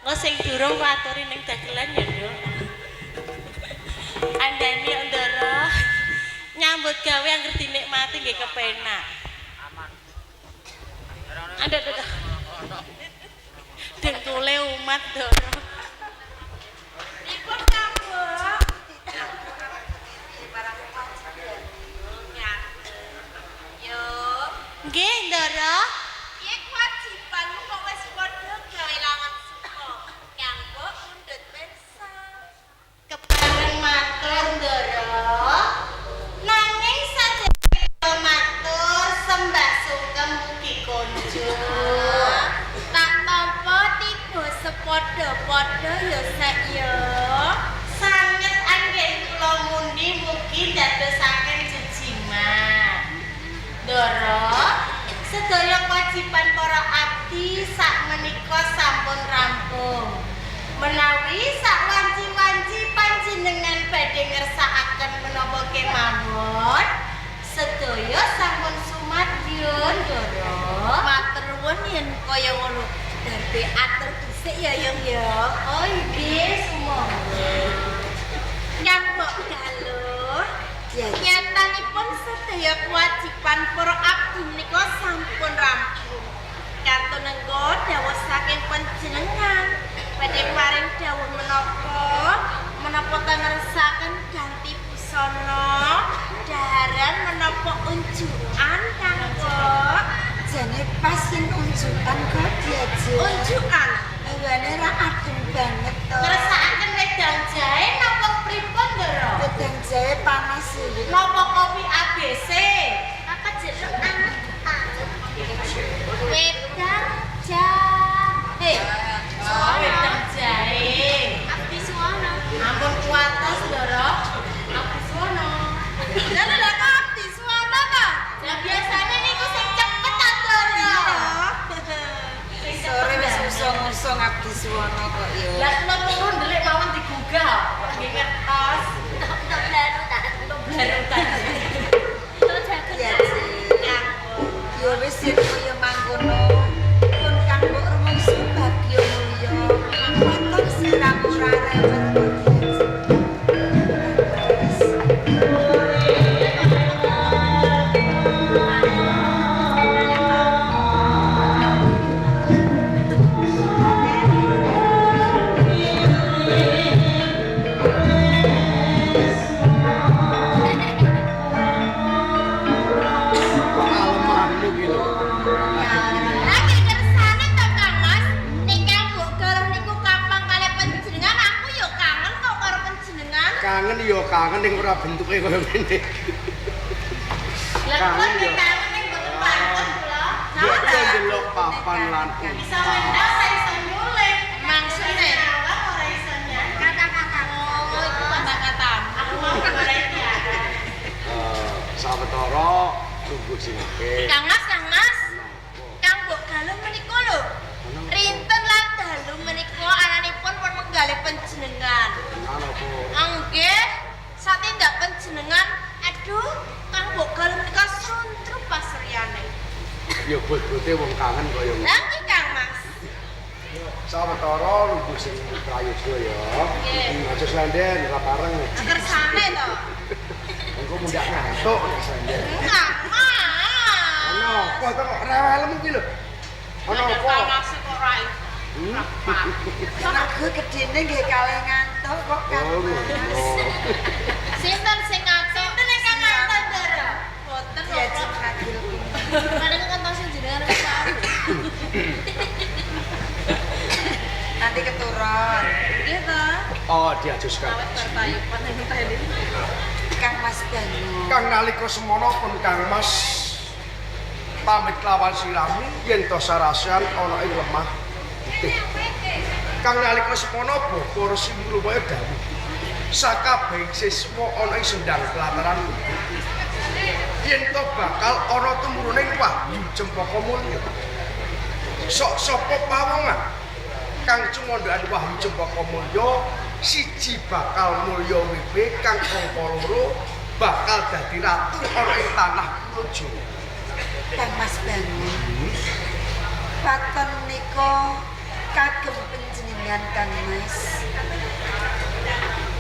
Engko sing durung waturi ning dagelan ya, Nduk. Andani Ndara nyambut gawe anggere dinikmati nggih kepenak. Aduh. Dengkule umat, Ndara. Ipun kambok. Yo. Nggih, Ndara. Piye kewajibanmu kok wis padha gawe lawan suka? Kambok mundhut pirsa. Kepareng matur, Ndara. Nanging sadaya matur sembah sungkem mugi konjuk. Tak tampa tiba sepadha-padha ya sek ya. Sanget anggen kula mundi mugi dadosaken jejiman. Ndara, sedaya kewajiban para abdi sakmenika sampun rampung. Menawi sawanci-wanci panjenengan badhe ngersakaken menapa kemawon, sedaya sampun sumadyan, Ndara. Matur nuwun yen kaya ngono. Darbe atur dhisik ya Yung ya. Oh nggih, sumangga. Nyambok galuh. Nyatanipun sedaya kewajiban para abdi menika sampun rampung. Katonengga dawuh saking panjenengan badhe paring dawuh menapa tangresaken ganti busana daharan menapa unjukan kanggo Jane pas yen unjukan kok diaji. unjukan Iwane ra adem banget to. Ngersakaken wedang jahe napa pripun, Ndara? Wedang jahe panas iki. Napa kopi ABC? apa jeruk anget-anget wedang jahe Oh, wedang jahe. abdi suwana Ampun kuatas, Ndara. Aku sono. lha lha kok abdi suwana ta Lah biasane niku sing cepet ta, Ndara? Sore wis usung-usung abdi suwana kok yo. Lah kula turun ndelik mawon digugah. Nggih ngertos. untuk blarutan Barutan. untuk jaket Iya, Ci. Yo wis yen kaya mangkono. Pun kang mbok rumangsa bagya mulya. Wonten sirah ora rewel kok diaji. lagi kersane ta Kang Mas nek kambok galuh niku kapan kali panjenengan aku yo kangen kok karo panjenengan Kangen ya kangen ning ora bentuke kaya ngene. Lah kula Kangen ya. kangen ning mboten panten kula. Yo ndelok papan lan Iso ngendang ora iso nyuling. Maksudnya? Salah ora iso nyang. kata-kata oh itu kata-kata Aku mau ora tiara. sawetara tunggu sing akeh. Kang Mas kambok galuh menika lho rinten lan dalu menika ananipun pun menggalih panjenengan Tenan apa? nggih satindak panjenengan aduh kambok galuh menika suntru pasriyane Ya bot-bote wong kangen kaya ngono. lha iki Kang Mas Sawetara lungguh sing prayoga ya. Nggih. Aja slenden ora bareng. kersane to Engko mundak ngantuk nek slenden. Kang Mas Ono apa to kok rewelmu ki lho? Ono apa? Kang Mas kok ra iso Tenaga gedene nggih kalih ngantuk kok Kang Oh, Mas. ngono. sinten sing ngaco Sinten ingkang ngantos, Ndara? boten Diaji kok kagil. padahal ngantosin jenengan wis saru Nanti keturun. nggih ta Oh, diajuskan. awet bertayupan ning tadi Kang Mas Banyu. Kang nalika semana pun Kang Mas pamit lawan sirami yen to sarasan ana ing lemah putih. Kang nalika semana para simburu wae dawuh. Sakabeh siswa ana ing sendang pelataran putih. Yen to bakal ana tumurune Wahyu Cempaka Mulya. Sok sapa pawongan kang cumandhaan Wahyu Cempaka Mulya siji bakal mulya wiwit kang angka loro bakal dadi ratu ana ing tanah Praja. Kang Mas Banyu. Paton nika kagem panjenengan panjenengan Kang Mas.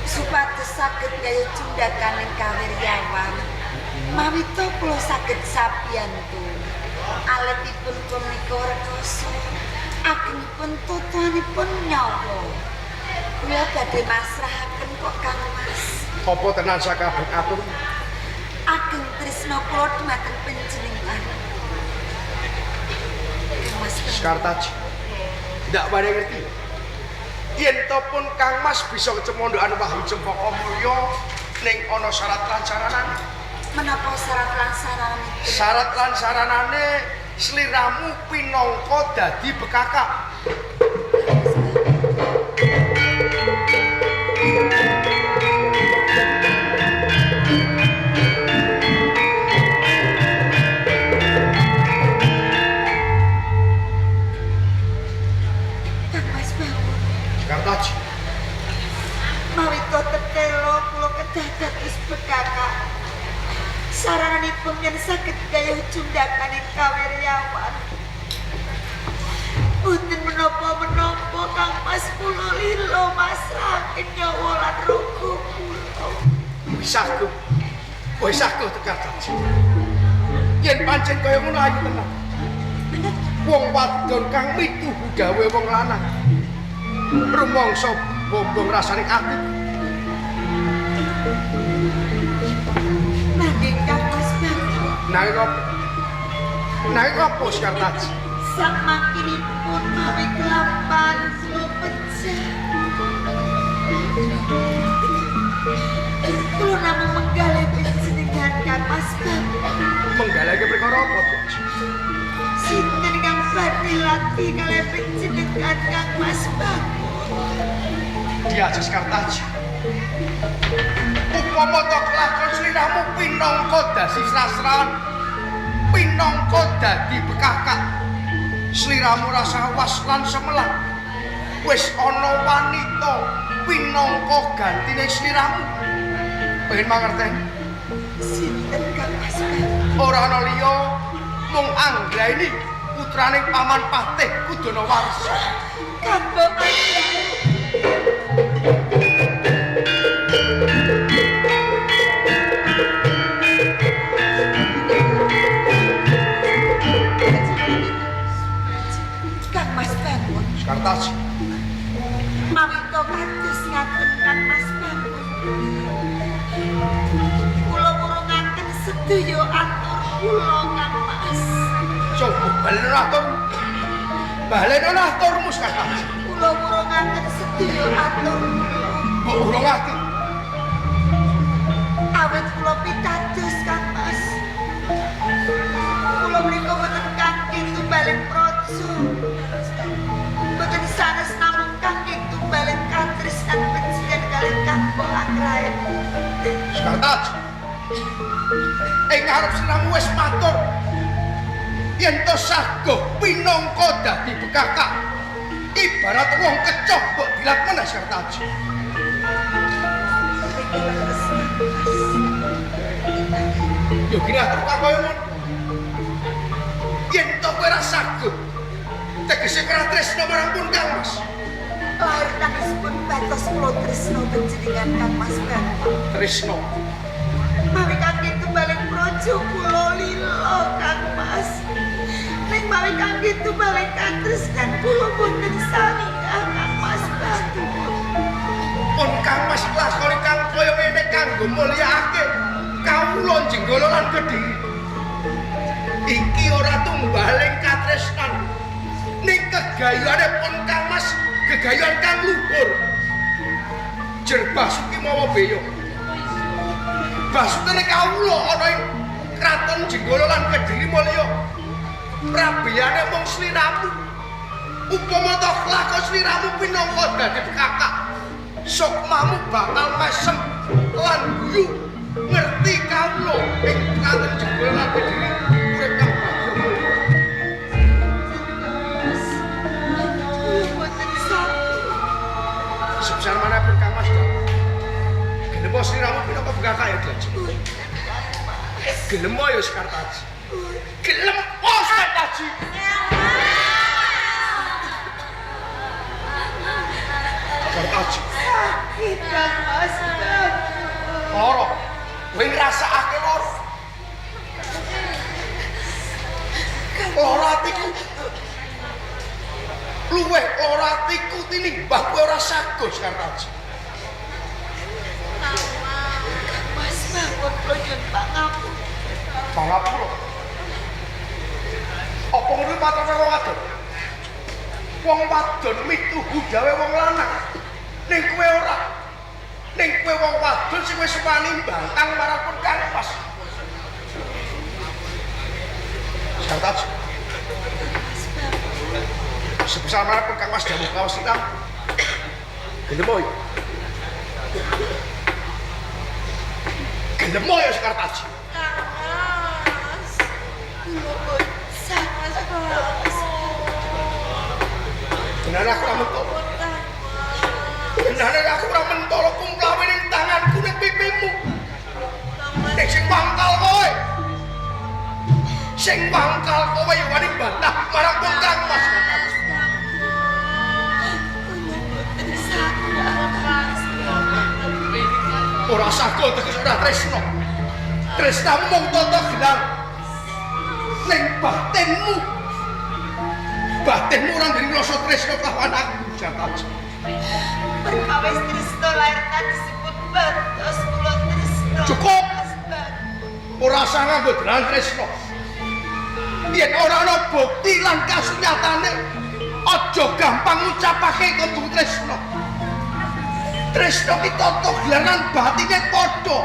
Supados saged gaya cundhakaning kawiryawan. Mawita kula saged sabiyantu. Aletipun punika rekoso, agengipun tutuanipun nyawa. Kula badhe masrahaken kok Kang Mas. Apa tenan sakabeh atur? Ageng tresna kula dhumateng panjenengan. Mas Sekartaji. Ndak pada ngerti. Yen to pun Kang Mas bisa kecemondokan Wahyu Cempaka Mulya ning ana syarat lan saranane. menapa syarat lan saranane? Syarat lan saranane sliramu pinangka dadi bekakak. Kartaji. Mawita tetelo kula kedah dados bekakak. Sarananipun yen saged gayuh cundhakaning kawiryawan. Punten menapa-menapa Kang Mas kula lila masrahaken nyawa lan raga kula. Wis aku Kartaji. Yen pancen kaya ngono ayu tenan. Wong wadon kang mitu gawe wong lanang. Rumangsa bombong rasane ati. Nanging Kang Mas Bagong, Nanging apa Kartaji? samanginipun mawi kelapan kula pecah. Kula namung menggalih panjenengan Kang Mas Bagong. Menggalake perkara apa, Bos? Sinten kang badhe lati kalih panjenengan Kang Mas Bagong. Diajas Kartaji. Upama to kelakon sliramu pinangka dasi sasran, pinangka dadi bekakak. Sliramu rasa was lan semelan. Wis ana wanita pinangka gantine sliramu. Pengen mangerteni? Sinten Kang Mas Bagong? Ora ana liya mung Anggraini putraning Paman Patih Kudonawarsa. Kang Bagong. Kang Mas Bagong, Kartaji. mawita kados ngaten Kang Mas Bagong. Kula wurungaken sedaya atur kula Kang Mas. Coba baleno atur. Baleno aturmu Kartaji. Kula wurungaken sedaya atur kula. Mbok urung ati. Awit kula pitados Kang Mas. Kula mriku boten kangge tumbaling praja. Boten sanes namung kangge tumbaling katresnan panjenengan kalih Kanggo Anggraeni. Kartaji. Ing ngarep sliramu wis matur. Yen to saguh pinangka dadi bekakak. Ibarat wong kecoh mbok dilat meneh Kartaji. Yo gini atur kaya ngono. Yen to kowe ra saguh tegese ora tresna marang pun Kang Mas. Lair tangisipun batos kula tresna panjenengan Kang Mas Bagong. Tresna. Mawi kangge tumbaling praja kula lila Kang Mas. Ning mawi kangge tumbaling katresnan kula boten sami Kang Mas Bagong. Pun Kang Mas lakoni kang kaya ngene kanggo mulyakake kawula jenggala lan Kediri. Iki ora tumbaling katresnan ning kegayane pun Kang Mas gegayan kang luhur. Jer Basuki mawa beya. Basutene kawula ana ing kraton jenggala lan Kediri mulya. Prabeyane mung sliramu. Upama to lakon sliramu pinangka dadi bekakak. Sukmamu bakal mesem lan guyu ngerti kawula ing kraton jenggala lan Kediri urip kang bagyo. Kula boten sami. Sebesar manapun Kang Mas. Gelem sliramu pinangka bekakak ya Dadi. Gelem ya Kartaji. Gelem Kartaji. Kartaji. Sakit Kang Mas Bagus. Loro. Kowe ngrasakake loro. Loro atiku. Luweh loro atiku tinimbang kowe ora sagus Kartaji. Mas Bagus kula nyuwun pangapun. Pangapura. Apa ngono patrone wong wadon? Wong wadon mituhu gawe wong lanang. Ning kowe ora. Ning kowe wong wadon sing wis wani mbantang marang Kang Mas. Kartaji. Sebesar mana Kang Mas jamu kaos kita? Gelem moy. Gelem moy Kartaji. Mas. Kula pun sangat Mas. Benar aku ora mentok. Benar aku ora mentok kumplawe ning tanganku ning pipimu. Nek sing wangkal kowe. Sing wangkal kowe yo wani bantah marang Kang Mas. Ora sagol teges ora tresno. Tresnamu mung tata gelar. Ning batinmu. Batinmu ora ndiri rasa tresno kawan aku Kartaji. Perkawis Trisno lahir tak disebut batos kula Trisno. Cukup. Mas Bagus. Ora usah nganggo dalan tresno. Yen ora ana bukti lan kasunyatane, aja gampang ngucapake kudu tresno. Tresno ki tata gelaran batine padha.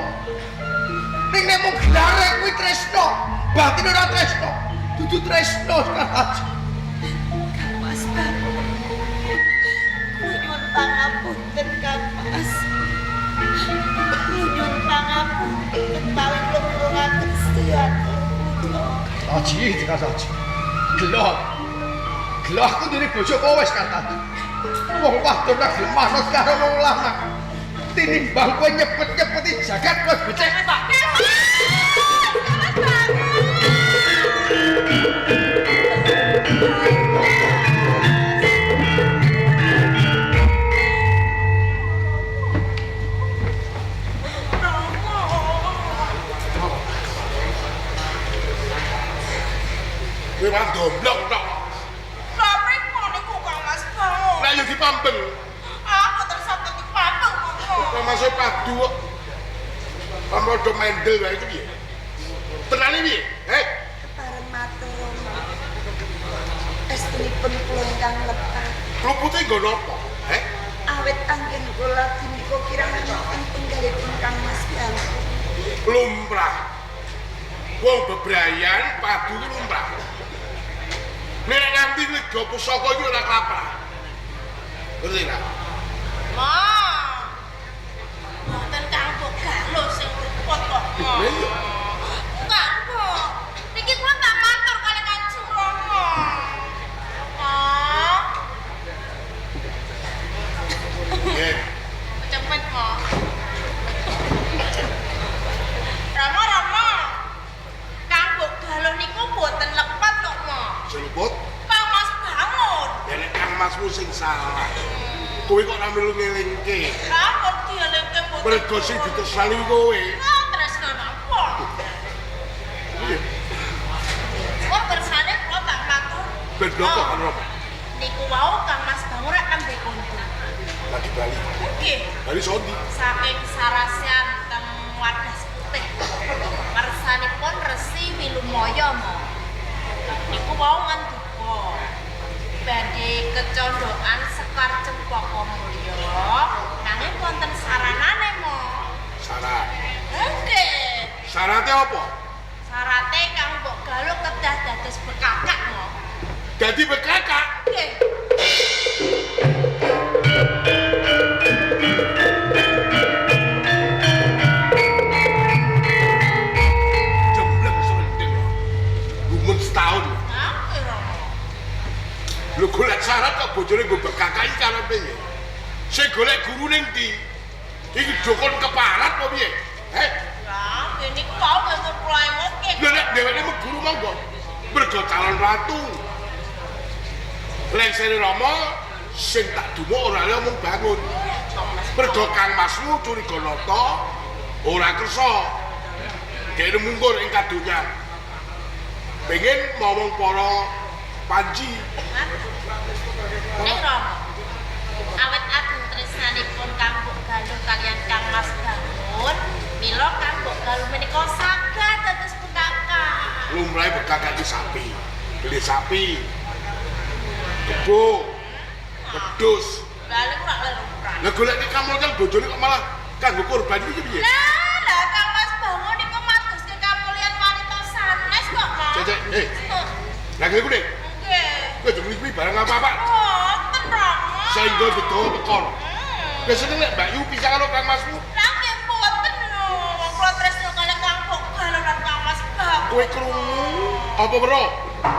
Ning nek mung gelare kuwi tresno, batine ora tresno. Dudu tresno Kartaji. Kang Mas Bagus. Kula nyuwun pangapunten Kang Mas. Kula nyuwun pangapunten paling kula ngaten sedaya. Aji, Kartaji. Gelah. Gelah aku ndiri bojo kowe wis Kartaji. Wong wadon lak gelem manut karo wong lanang. Tinimbang kowe nyepet-nyepeti jagat kowe becek tak. Kowe malah domblok tok. Tapi kok niku Kang Mas Bagus. Lah yo dipambeng. Aku tersatu dipandang kok. Kok masuk padu kok. Kamu do mendel wae iki piye? Tenane piye? Kepareng matur. Estunipun kula ingkang lepat. Lupute nggo napa? Awit anggen kula dinika kirang wonten penggalipun Kang Mas Bagus. Lumrah. Wong bebrayan padu ki lumrah. Nek nganti lega pusaka iki ora kaprah. Ngerti ta? Ma. Wonten Kang Bogalo sing rupot kok. Lha iya. Enggak kok. Niki kula tak matur kali Kanjeng Rama. Ma. Nggih. Cepet, Ma. Rama. Kang Bogalo niku mboten lepat kok, Ma. Seluput. Kang Mas bangun. Nek Kang Masmu sing salah. Kowe kok ora melu ngelingke. Rapor dialengke mboten. Mergo sing ditresnani kowe. Ah, tresno napa? Iya. Kok kersane kula tak matur. Beda kok karo Niku wau Kang Mas bangun rek nembe konco. lagi bali. Nggih, Bali sondi. saking Sarasian teng Wadas Putih. Kersanipun Resi Wilumaya, Mo. Niku wau ngendika badhe kecondokan Sekar Cempaka Mulya nanging wonten saranane, Mo. Syarat. Nggih. Syaratnya apa? Sarate Kang Mbok Galuh kedah dados bekakak, Mo. Dadi bekakak. Nggih. Jembleng selendeng. Gumun setahun. Nggih, Rama. Lu golek syarat kok bojone nggo bekakak iki karepe piye? Sing golek guru ning ndi? Iki dukun keparat apa piye? Lah, ini kau nggak mulai mungkin. Lha nek dheweke mung guru monggo. Mergo calon ratu. Lengsere Rama sing tak dumuk ora le omong bangun. Mergo Kang Masmu curiga nata ora kersa. Dene mungkur ing kadonyan. Pengen ngomong para Panji. Ning Rama. Awet agung tresnanipun Kang Mbok Galuh kaliyan Kang Mas Bangun, mila Kang Mbok Galuh menika saged dados bekakak. Lumrahe bekakak di sapi. Beli sapi. Kebo. Wedhus. Lalu ora lumrah. Lah golek kamul kan bojone kok malah kanggo korban iki piye? Lah Kang Mas Bangun niku madoske kamulian wanita sanes kok, Mas. Cek, lah kene kuwi. Nggih. Kowe demi barang apa-apa. Mboten, Rama. Saengga betul bekor. Biasane nek Mbak Yu pisah karo Kang Masmu. Lah nggih mboten lho. Wong kula tresno kaliyan Kang Mbok Galuh lan Kang Mas Bangun. Kowe krungu apa bro?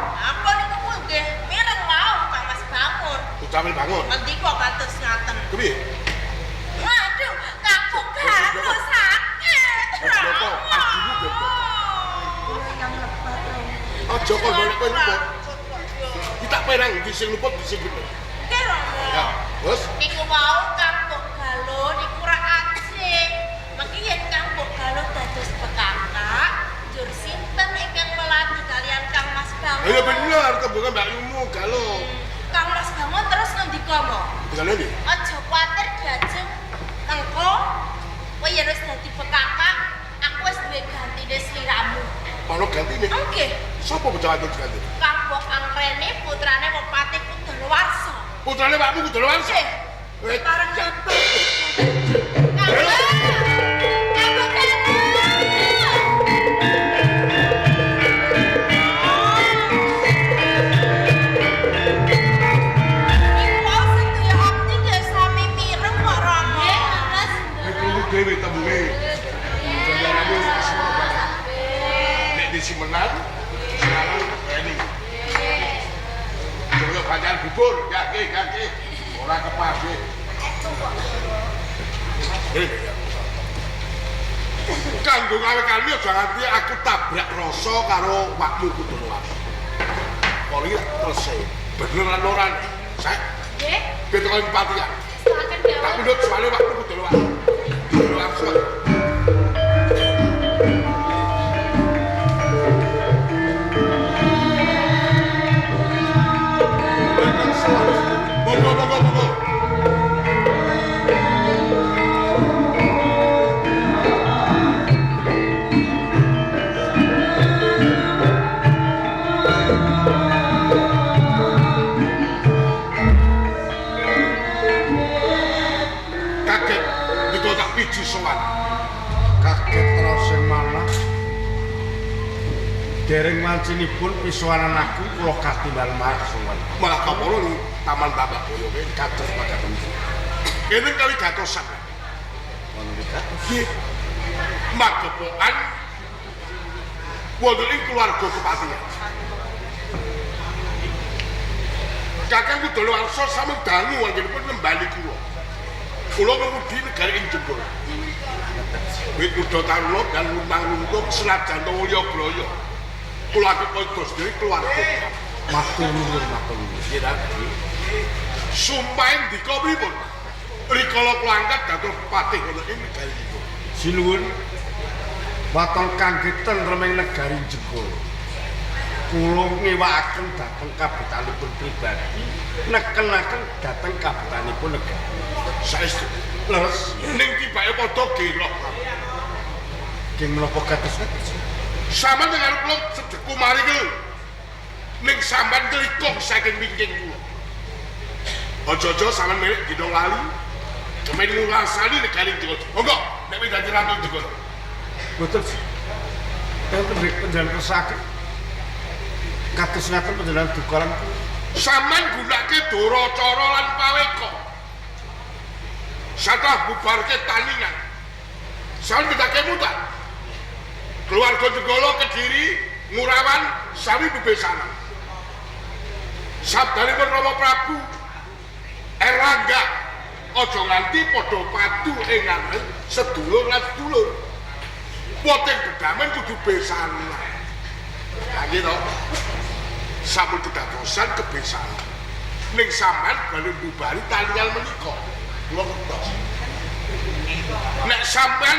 Aku niku nggih mireng mau Kang Mas Bangun. Ucapan bangun. Nanti kok kados ngaten. Kepiye? Waduh, Kang Mbok Galuh sakit. Apa? Adimu bebo. Aja kok golek kowe luput. Kita perang di sing luput di sing bener. Nggih, Rama. Ya, terus Niku mau Kang Mbok Galuh niku ora ajik. Mengki yen Kang Mbok Galuh dados bekakak, njur sinten ingkang melati kalian Kang Mas Bangun? ayo bener kebungan Mbak Yumu galuh. Kang Mas Bangun terus ngendika mo? Galuh ndi? Aja kuwatir Jajeng. Engko kowe yen wis dadi bekakak, aku wis duwe gantine sliramu. Ono gantine. Nggih, Sapa bocah wadon ganti? Kang Mbok Anggrene putrane Bupati Kudalawarsa. Putrane Pakmu kudu lawansa. Nggih. Pareng Kang Kang Mbok dhewe tembunge. Jangan nek disi menang, sekarang ini. Coba panjang bubur, kaki. Orang kepake. Kanggo gawe kali aja nganti aku tabrak rasa karo wakmu Kudalawarsa. Poli selesai. Beneran ora. Saya nggih, betul empatian. silakan Tak jawab. mundur soalnya waktu Kudalawarsa. Langsung. Monggo. Kaget, itu tak piji sowan. Kaget terus sing malah. Dereng mancinipun pisuanan aku kula katingal marang sowan. Malah kapolo ning Taman Bapak Boyo kuwi kados makaten. Kene kali gatosan. Ono gatos. Nggih. Magepokan wonten ing keluarga kepatihan. Kakang Kudalawarsa sami dangu anggenipun nembali kula. Kula ngemudi negari ing Jengkol. Wit Uda Taruna dan Luntang Luntung senajan mulya braya. Kula atus dhewe keluarga. Matur nuwun. Sumpah ndika pripun? Rikala kula angkat dados patih wonten ing negari iki. Sinuwun. Waton kangge tentreming negari Jengkol. Kula ngewakaken dhateng kabutanipun pribadi, nekenaken dhateng kabutanipun negari. Saestu leres ning tibake padha gerok. King menapa kados-kados? Sampeyan dengan kula sedeku mari ku. Ning sampeyan kelikong saking wingking kula. Aja-aja sampeyan milik dina lali. Kemen ngrasani negari Jengkol. Monggo nek wis dadi ratu Jengkol. Betul. Enten penjalan sakit. Kados ngaten panjenengan dukalan sampean gunake Duracara lan Paweka. Satah bubarke taningan. Sampeyan bedake mutan. Keluarga Jenggala Kediri, Ngurawan, sami bebesanan. Sabdanipun Rama Prabu Erlangga aja nganti padha padu ing ngaten sedulur lan sedulur. Poting bedamen kudu besanan. Lagi to. Sampun kedadosan kebesanan. ning sampean bali mbubari talian menika. Kula ngertos. Nek sampean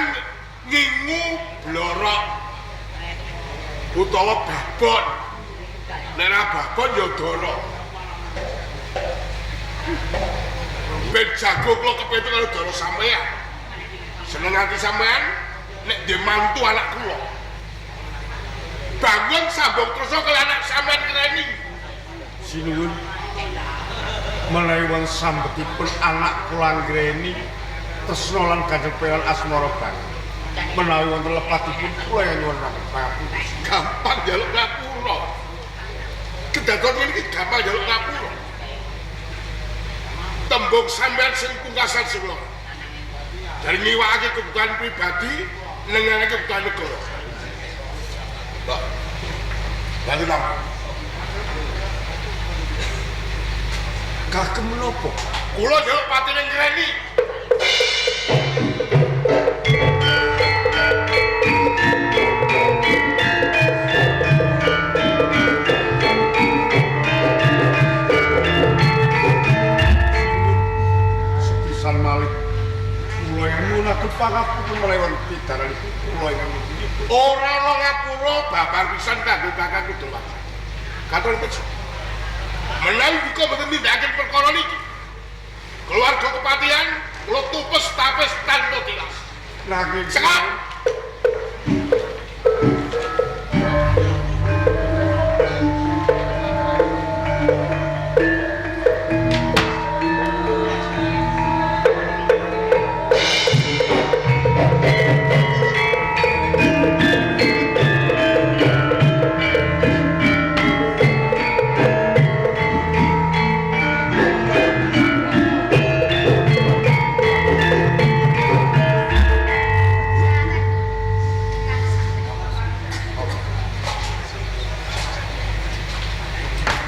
ngingu blorok utawa babon. Nek ora babon ya dara. Ben jago kula kepethuk karo dara sampean. Seneng ati sampean nek dhe mantu anak kula. Bangun sambung terus karo anak sampean Ngreni. Sinuwun menawi wong sambetipun anak kula Ngreni tresna lan ganjepelan asmara banget. Menawi wonten lepatipun kula yen nyuwun ngapura. Gampang njaluk ngapura. Kedaton iki gampang njaluk ngapura. Tembung sampean sing pungkasan sira. Dari ngiwakake kebutuhan pribadi nengenake kebutuhan negara. Pak. Bantu napa? Kagem menapa? Kula njaluk patine Ngreni. Sepisan malih kula yen munaken pangapunten melawan pitaranipun kula ing niki. Ora ana ngapura babar pisan kanggo Kakang Kudowa. Katon pecah. Menawi kok mboten nindakaken perkara niki. Keluarga kepatihan kula tupes tapes tanpa tilas. Nanging Cekak.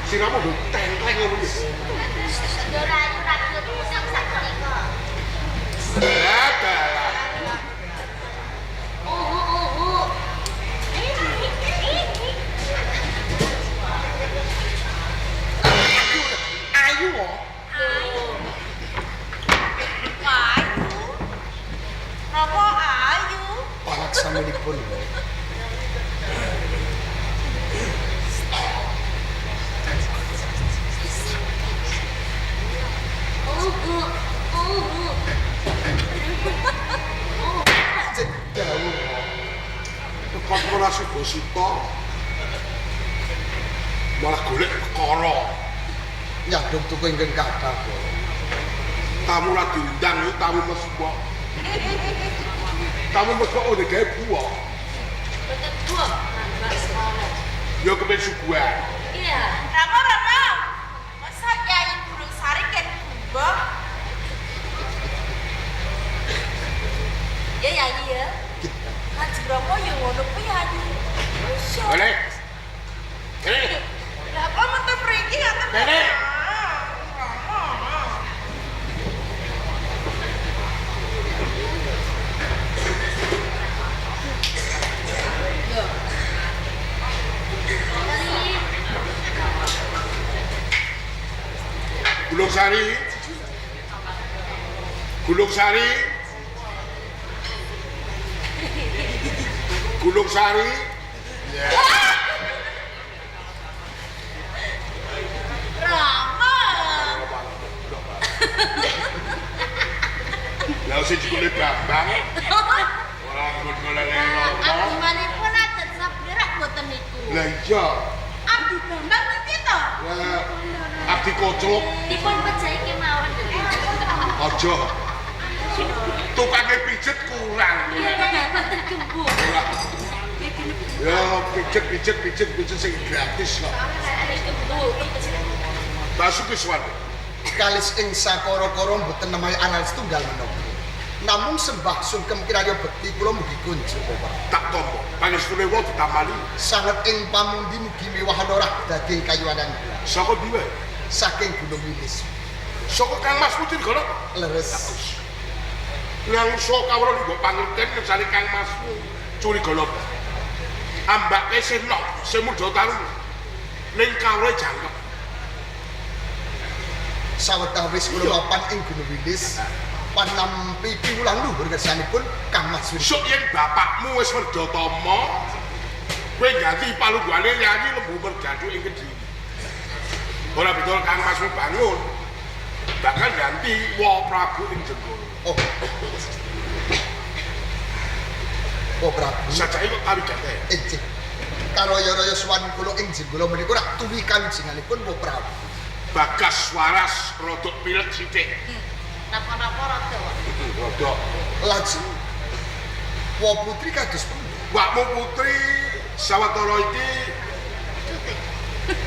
Siramu lho tengkleng ngono iki. Yo rayu radio pusing sak menika. Dalah. Ayu kok. Ayu. Napa ayu? palaksananipun lho. Tepat merasa bosito malah golek perkara Nyadong tuku ingkang kathah, Bu. tamu ra diundang iki tamu meswa tamu meswa udah gawe buah Betul buah, Mbak Sekolah. ya kepen suguhan Iya. Rama. Masa Nyai Burung Sari kan buah? Ya Yayi ya. Haji Bromo yang ngono kuwi Yayi. boleh ini Lah kok metu mriki ngaten. Nenek. Gulung Sari Rama. lah sing jebule Bambang ora golek loro Abdimanipun adat sabderak boten niku. lah iya Abdi Bambang niki to? lah abdi kocok Dipun pejahi kemawon. aja tukangnya pijet kurang Boten gembul. ya pijet sing gratis kok Gembul. masuk ke suara Kalis ing sakara-kara mboten nemahi anal setunggal menapa. Namung sembah sungkem kiraya bekti kula mugi kunjuk Bapak. tak tombo pangestune wae ditamani Sanget ing pamundi mugi mewah ora daging kayuanan saka diwe saking Gunung Wilis. saka Kang Mas Putri gono Leres. yang so kawruh mbok pangerten ngesane Kang Masmu curi golok ambake seno sing mudha taru ning kawruhe jangkep Sawetawis kula mapan ing Gunung Wilis panampi piwulang luhur kersanipun Kang Mas Wirya. Sok yen bapakmu wis Werdatama, kowe ganti palungguane nyanyi Lembu Mergadu ing Kediri. Ora betul Kang Mas bangun. Bakal ganti Wa Prabu ing Jenggara. Oh Prabu. Sajake kok kari gate. Ejih. Karo raya swan kula ing Jenggara menika rak tuwi kawijenganipun Wa Prabu. Bagas waras rodok pilek sithik. Napa-napa rada. Rodok. Lajeng Wa Putri kados pundi? Wakmu putri sawetara iki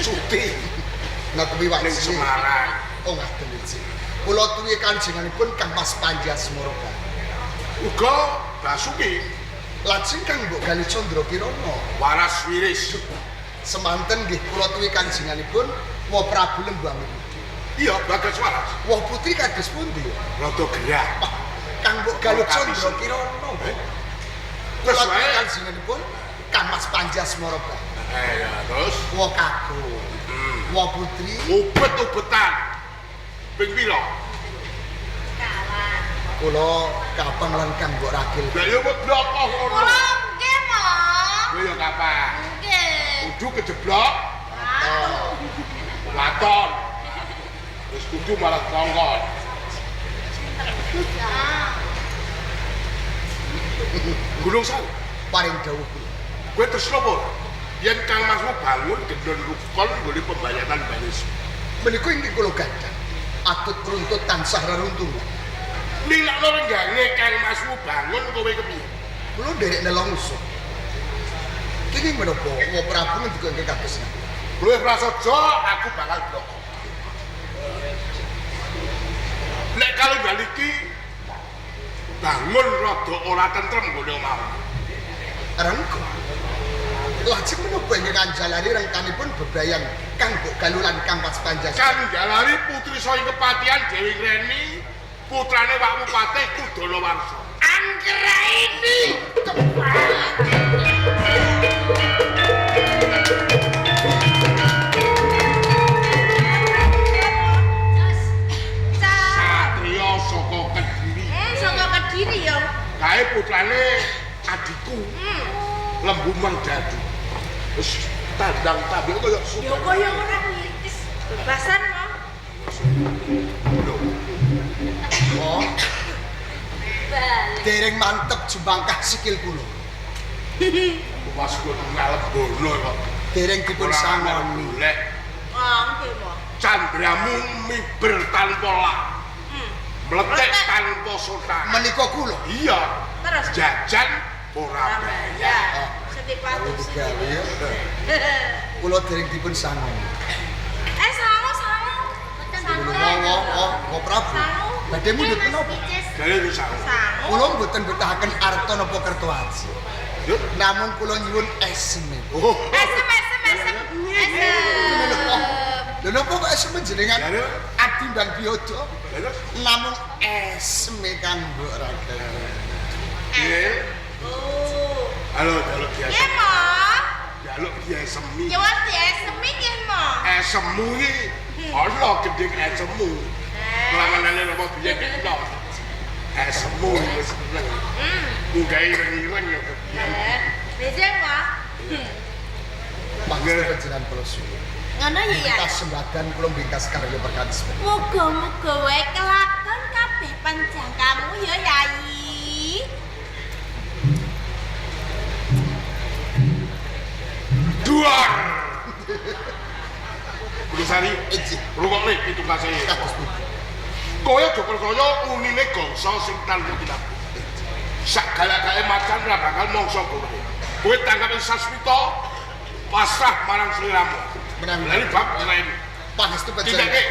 cuti Nah kuwi ning wae Semarang. Oh ngaten iki. Kula tuwi kanjenganipun Kang Mas Panjasmara. Uga Basuki Lajeng Kang Mbok Gali Candra Kirana. waras wiris. Semanten nggih kula tuwi kanjenganipun Wa Prabu Lembu Amin. Iya, Bagas waras. Wa Putri kados pundi? Rada gerah. Kang Mbok Gali Candra Kirana. Terus Kula tuwi wae. kanjenganipun Kang Mas Panjasmara. Ya, terus Wa Kagung. Wa Putri ubet-ubetan. Ping pira? Kawan. kula kapang lan Kang Mbok Ragil. Lah ya kok bloko ngono. Kula nggih, Mas. Kowe ya kapan? Nggih. Kudu kejeblok Oh. waton. Terus kudu malah kongkon. Nah. Gunung Sawu. Paring dawuh kula. Kowe terus nopo? Yen Kang Masmu bangun gendon rukun nggone pembayatan baris. Menika inggih kula gadah. Atut runtut tansah reruntuhan. Nilakno renggane Kang Masmu bangun kowe kepiye? Kula nderek nelongso. Kene menapa Wa Prabu ngendika ingkang kados niki. Luwih prasaja aku bakal bloko. Nek kalau baliki bangun rada ora tentrem nggone omah. Rengko. Lajeng menapa ingkang kanjalari rengkanipun bebrayan Kang Mbok Galuh lan Kang Mas Panjasmara. Kan jalari putri soing kepatian Dewi Reni, putrane Pak Bupati Kudala Warsa. Angkera ini Satria saka Kediri. Saka Kediri ya. Kae putrane adikku. Lembu Mergadu. Wis tandang tampil kaya Ya suka. kaya ora ngitis. Bebasan kok. Oh, Balik. dereng mantep jembangkah sikil kula. Mas kok ngalebono kok. Dereng dipun sangoni. Golek Ah, nggih, Mas. candramu miber tanpa lak. Meletek Meletek. tanpa sotan. Menika kula. Iya, Terus jajan ora bayar. ya. Sedih patu Digawe ya. sedih. Kula dereng dipun sangoni. Sangu. Wa Prabu. Badhe mundhut menapa? Jare bisa. Sangu. Kula mboten betahaken arta napa kerto aji. Yuk. Namun kula nyuwun esme. Oh, Esem. Lha napa kok esme jenengan Jare. Adi Mbang Biodo? terus Namun esme Kang Mbok Ragil. piye? Oh. Halo, jaluk biasa. Nggih, Mas. Jaluk biasa semi. Jawab di esem nggih, Mas. Esemu iki ana gedhe esemu. Lamanane apa biye kena. Esemu wis seneng. Mugai ireng-ireng ya. Bejeng, Mas. Panjenengan panjenengan kula suwun. Ngono ya ya. Kita sembadan kula bingkas karya perkawis. Muga-muga wae kelakon kabeh panjangkamu ya, Yayi. Duar. Kulusari, Iji. rungokne pitungase. Kados pundi? Kowe aja percaya unine gongso sing tanpa tinaku. Sak galak-galake macan ora bakal mangsa kowe. Kowe tangkape Sasmita pasrah marang sliramu. Menawi Lha bab lain. pangestu Tidak panjenengan.